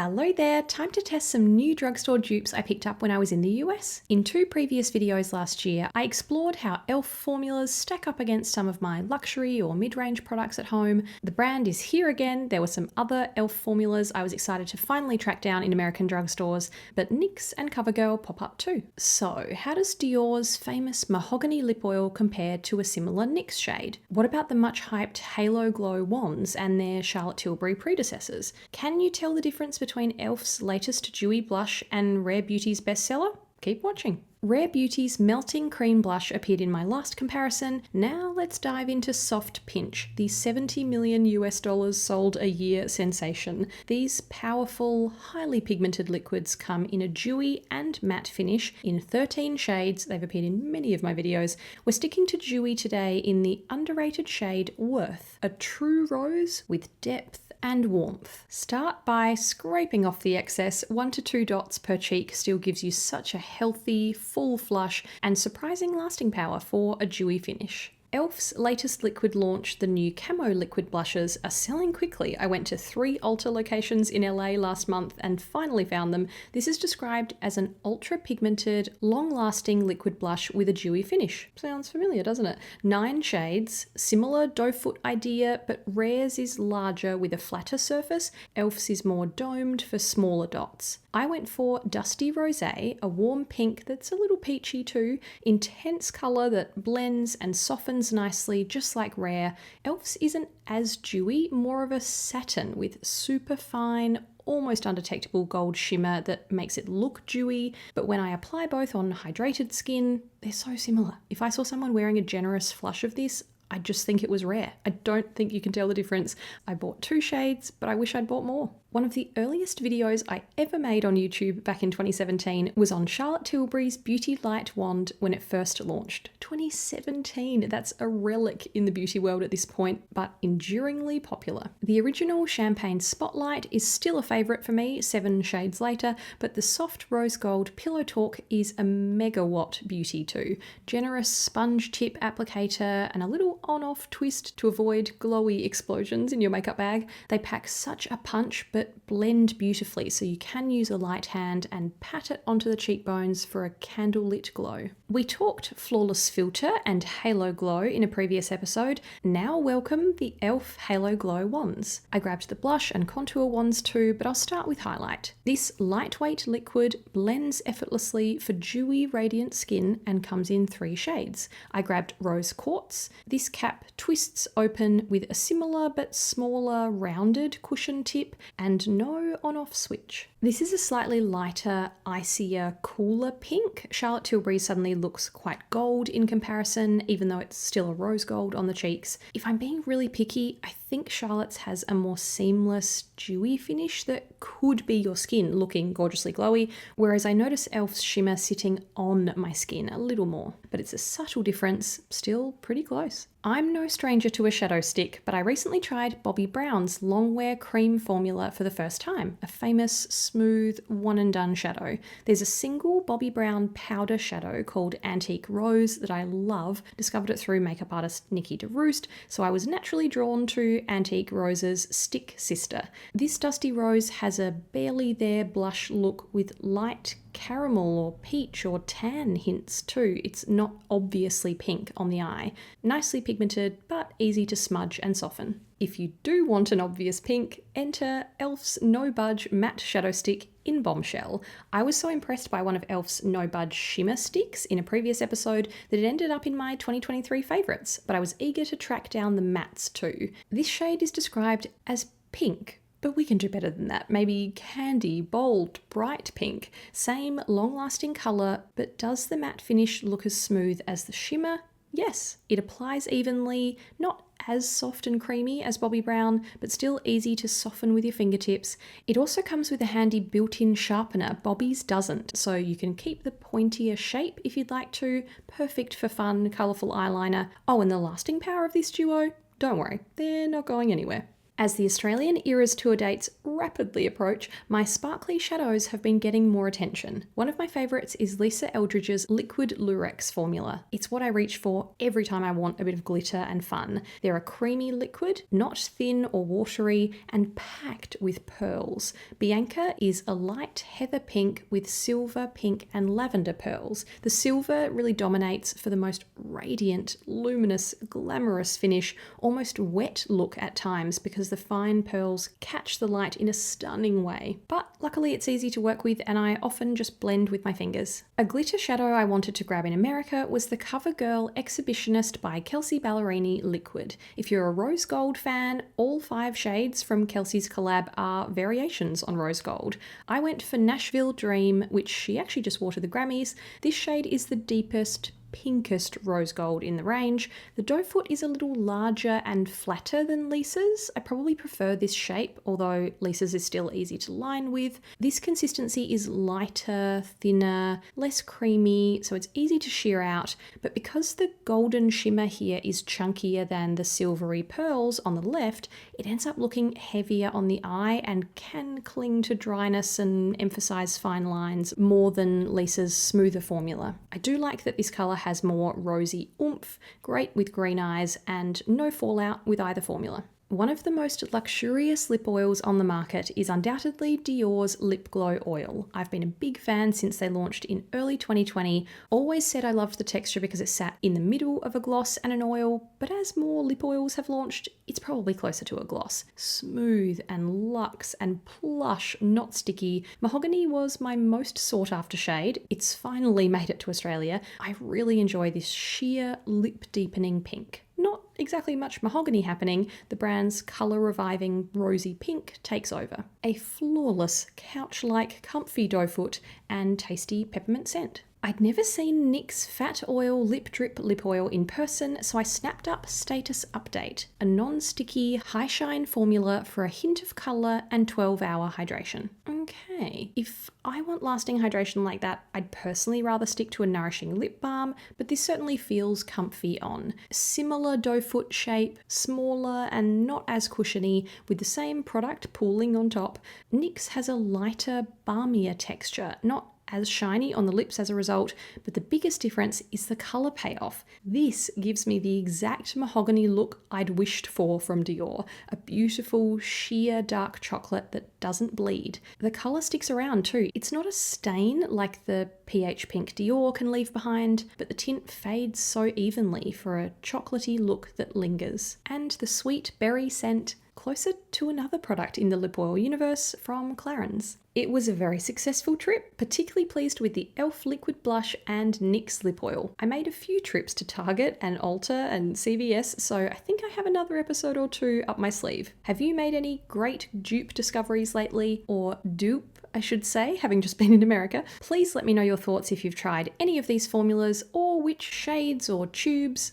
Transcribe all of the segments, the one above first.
Hello there, time to test some new drugstore dupes I picked up when I was in the US. In two previous videos last year, I explored how e.l.f. formulas stack up against some of my luxury or mid-range products at home. The brand is here again. There were some other e.l.f. formulas I was excited to finally track down in American drugstores, but NYX and CoverGirl pop up too. So how does Dior's famous mahogany lip oil compare to a similar NYX shade? What about the much hyped Halo Glow wands and their Charlotte Tilbury predecessors? Can you tell the difference between e.l.f.'s latest dewy blush and Rare Beauty's bestseller? Keep watching. Rare Beauty's Melting Cream Blush appeared in my last comparison. Now let's dive into Soft Pinch, the $70 million sold a year sensation. These powerful, highly pigmented liquids come in a dewy and matte finish in 13 shades. They've appeared in many of my videos. We're sticking to dewy today in the underrated shade Worth, a true rose with depth and warmth. Start by scraping off the excess. 1 to 2 dots per cheek still gives you such a healthy, full flush and surprising lasting power for a dewy finish. e.l.f.'s latest liquid launch, the new camo liquid blushes, are selling quickly. I went to 3 Ulta locations in LA last month and finally found them. This is described as an ultra-pigmented, long-lasting liquid blush with a dewy finish. Sounds familiar, doesn't it? 9 shades, similar doe foot idea, but Rare's is larger with a flatter surface. e.l.f.'s is more domed for smaller dots. I went for Dusty Rosé, a warm pink that's a little peachy too, intense colour that blends and softens nicely just like Rare. e.l.f.'s isn't as dewy, more of a satin with super fine, almost undetectable gold shimmer that makes it look dewy, but when I apply both on hydrated skin, they're so similar. If I saw someone wearing a generous flush of this, I just think it was Rare. I don't think you can tell the difference. I bought 2 shades, but I wish I'd bought more. One of the earliest videos I ever made on YouTube back in 2017 was on Charlotte Tilbury's Beauty Light wand when it first launched. 2017, that's a relic in the beauty world at this point, but enduringly popular. The original Champagne Spotlight is still a favourite for me 7 shades later, but the soft rose gold Pillow Talk is a megawatt beauty too. Generous sponge tip applicator and a little on-off twist to avoid glowy explosions in your makeup bag. They pack such a punch, but blend beautifully, so you can use a light hand and pat it onto the cheekbones for a candlelit glow. We talked Flawless Filter and Halo Glow in a previous episode. Now welcome the e.l.f. Halo Glow wands. I grabbed the blush and contour wands too, but I'll start with highlight. This lightweight liquid blends effortlessly for dewy, radiant skin and comes in 3 shades. I grabbed Rose Quartz. This cap twists open with a similar but smaller rounded cushion tip and no on-off switch. This is a slightly lighter, icier, cooler pink. Charlotte Tilbury suddenly looks quite gold in comparison, even though it's still a rose gold on the cheeks. If I'm being really picky, I think Charlotte's has a more seamless, dewy finish that could be your skin looking gorgeously glowy, whereas I notice e.l.f.'s shimmer sitting on my skin a little more. But it's a subtle difference, still pretty close. I'm no stranger to a shadow stick, but I recently tried Bobbi Brown's Longwear Cream formula for the first time, a famous, smooth, one-and-done shadow. There's a single Bobbi Brown powder shadow called Antique Rose that I love. Discovered it through makeup artist Nikki DeRoost, so I was naturally drawn to Antique Rose's stick sister. This Dusty Rose has a barely there blush look with light caramel or peach or tan hints too. It's not obviously pink on the eye. Nicely pigmented, but easy to smudge and soften. If you do want an obvious pink, enter e.l.f.'s No Budge Matte Shadow Stick in Bombshell. I was so impressed by one of e.l.f.'s No Budge Shimmer Sticks in a previous episode that it ended up in my 2023 favourites, but I was eager to track down the mattes too. This shade is described as pink, but we can do better than that. Maybe candy, bold, bright pink. Same long-lasting colour, but does the matte finish look as smooth as the shimmer? Yes. It applies evenly, not as soft and creamy as Bobbi Brown, but still easy to soften with your fingertips. It also comes with a handy built-in sharpener. Bobbi's doesn't, so you can keep the pointier shape if you'd like to. Perfect for fun, colourful eyeliner. Oh, and the lasting power of this duo? Don't worry, they're not going anywhere. As the Australian Eras tour dates rapidly approach, my sparkly shadows have been getting more attention. One of my favourites is Lisa Eldridge's Liquid Lurex formula. It's what I reach for every time I want a bit of glitter and fun. They're a creamy liquid, not thin or watery, and packed with pearls. Bianca is a light heather pink with silver, pink, and lavender pearls. The silver really dominates for the most radiant, luminous, glamorous finish, almost wet look at times because the fine pearls catch the light in a stunning way. But luckily it's easy to work with and I often just blend with my fingers. A glitter shadow I wanted to grab in America was the CoverGirl Exhibitionist by Kelsey Ballerini Liquid. If you're a rose gold fan, all 5 shades from Kelsey's collab are variations on rose gold. I went for Nashville Dream, which she actually just wore to the Grammys. This shade is the deepest, pinkest rose gold in the range. The doe foot is a little larger and flatter than Lisa's. I probably prefer this shape, although Lisa's is still easy to line with. This consistency is lighter, thinner, less creamy, so it's easy to sheer out, but because the golden shimmer here is chunkier than the silvery pearls on the left, it ends up looking heavier on the eye and can cling to dryness and emphasize fine lines more than Lisa's smoother formula. I do like that this colour has more rosy oomph, great with green eyes, and no fallout with either formula. One of the most luxurious lip oils on the market is undoubtedly Dior's Lip Glow Oil. I've been a big fan since they launched in early 2020, always said I loved the texture because it sat in the middle of a gloss and an oil, but as more lip oils have launched, it's probably closer to a gloss. Smooth and luxe and plush, not sticky. Mahogany was my most sought after shade. It's finally made it to Australia. I really enjoy this sheer lip deepening pink. Not exactly much mahogany happening, the brand's colour-reviving rosy pink takes over. A flawless, couch-like comfy doe foot and tasty peppermint scent. I'd never seen NYX Fat Oil Lip Drip Lip Oil in person, so I snapped up Status Update, a non-sticky, high-shine formula for a hint of colour and 12-hour hydration. Okay, if I want lasting hydration like that, I'd personally rather stick to a nourishing lip balm, but this certainly feels comfy on. Similar doe foot shape, smaller and not as cushiony, with the same product pooling on top. NYX has a lighter, balmier texture, not as shiny on the lips as a result, but the biggest difference is the colour payoff. This gives me the exact mahogany look I'd wished for from Dior, a beautiful sheer dark chocolate that doesn't bleed. The colour sticks around too. It's not a stain like the peach pink Dior can leave behind, but the tint fades so evenly for a chocolatey look that lingers. And the sweet berry scent, closer to another product in the lip oil universe from Clarins. It was a very successful trip, particularly pleased with the E.l.f. liquid blush and NYX lip oil. I made a few trips to Target and Ulta and CVS, so I think I have another episode or 2 up my sleeve. Have you made any great dupe discoveries lately? Or dupe, I should say, having just been in America? Please let me know your thoughts if you've tried any of these formulas or which shades or tubes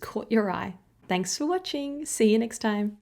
caught your eye. Thanks for watching. See you next time.